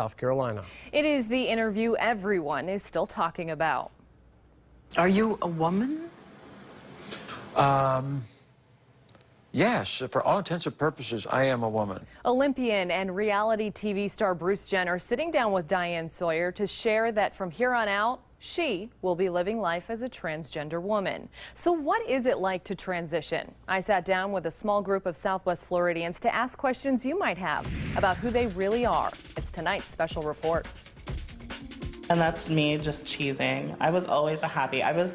South Carolina. It is the interview everyone is still talking about. Are you a woman? Yes, for all intents and purposes, I am a woman. Olympian and reality TV star Bruce Jenner sitting down with Diane Sawyer to share that from here on out, she will be living life as a transgender woman. So what is it like to transition? I sat down with a small group of Southwest Floridians to ask questions you might have about who they really are. It's tonight's special report. And that's me just cheesing. I was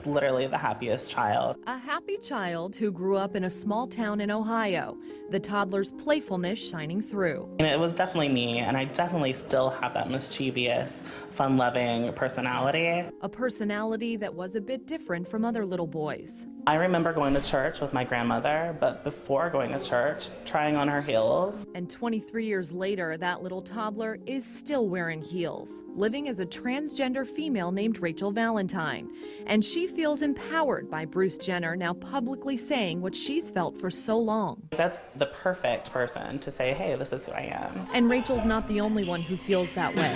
literally the happiest child. A happy child who grew up in a small town in Ohio. The toddler's playfulness shining through. And it was definitely me, and I definitely still have that mischievous, fun-loving personality. A personality that was a bit different from other little boys. I remember going to church with my grandmother, but before going to church, trying on her heels. And 23 years later, that little toddler is still wearing heels, living as a transgender female named Rachel Valentine. And she feels empowered by Bruce Jenner now publicly saying what she's felt for so long. That's the perfect person to say, hey, this is who I am. And Rachel's not the only one who feels that way.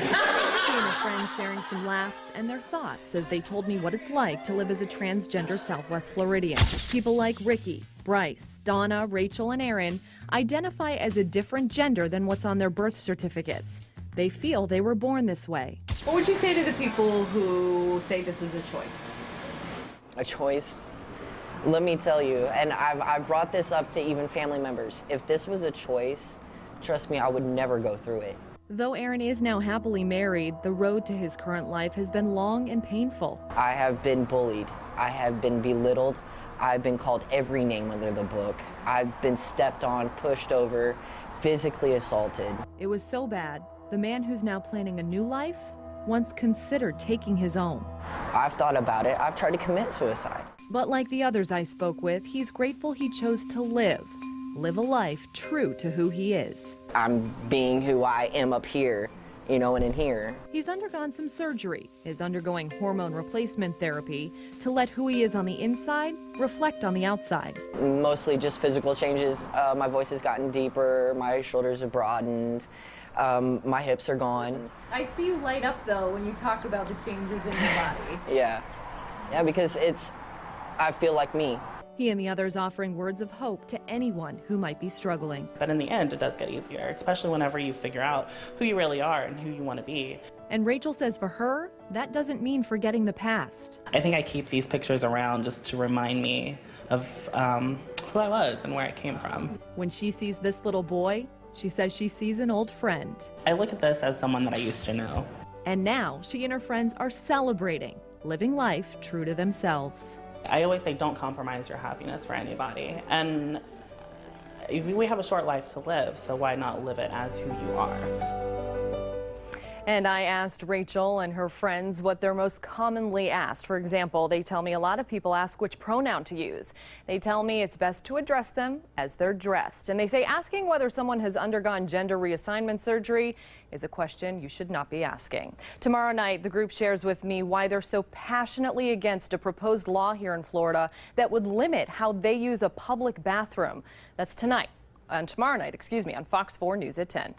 She and her friends sharing some laughs and their thoughts as they told me what it's like to live as a transgender Southwest Floridian. People like Ricky, Bryce, Donna, Rachel, and Aaron identify as a different gender than what's on their birth certificates. They feel they were born this way. What would you say to the people who say this is a choice? A choice? Let me tell you, and I've brought this up to even family members. If this was a choice, trust me, I would never go through it. Though Aaron is now happily married, the road to his current life has been long and painful. I have been bullied. I have been belittled. I've been called every name under the book. I've been stepped on, pushed over, physically assaulted. It was so bad, the man who's now planning a new life once considered taking his own. I've thought about it. I've tried to commit suicide. But like the others I spoke with, he's grateful he chose to live a life true to who he is. I'm being who I am up here, you know, and in here. He's undergone some surgery, is undergoing hormone replacement therapy to let who he is on the inside reflect on the outside. Mostly just physical changes. My voice has gotten deeper, my shoulders have broadened, my hips are gone. I see you light up though when you talk about the changes in your body. Yeah, because I feel like me. He and the others offering words of hope to anyone who might be struggling. But in the end, it does get easier, especially whenever you figure out who you really are and who you want to be. And Rachel says for her, that doesn't mean forgetting the past. I think I keep these pictures around just to remind me of who I was and where I came from. When she sees this little boy, she says she sees an old friend. I look at this as someone that I used to know. And now she and her friends are celebrating, living life true to themselves. I always say don't compromise your happiness for anybody. And we have a short life to live, so why not live it as who you are? And I asked Rachel and her friends what they're most commonly asked. For example, they tell me a lot of people ask which pronoun to use. They tell me it's best to address them as they're dressed. And they say asking whether someone has undergone gender reassignment surgery is a question you should not be asking. Tomorrow night, the group shares with me why they're so passionately against a proposed law here in Florida that would limit how they use a public bathroom. That's tomorrow night, on Fox 4 News at 10.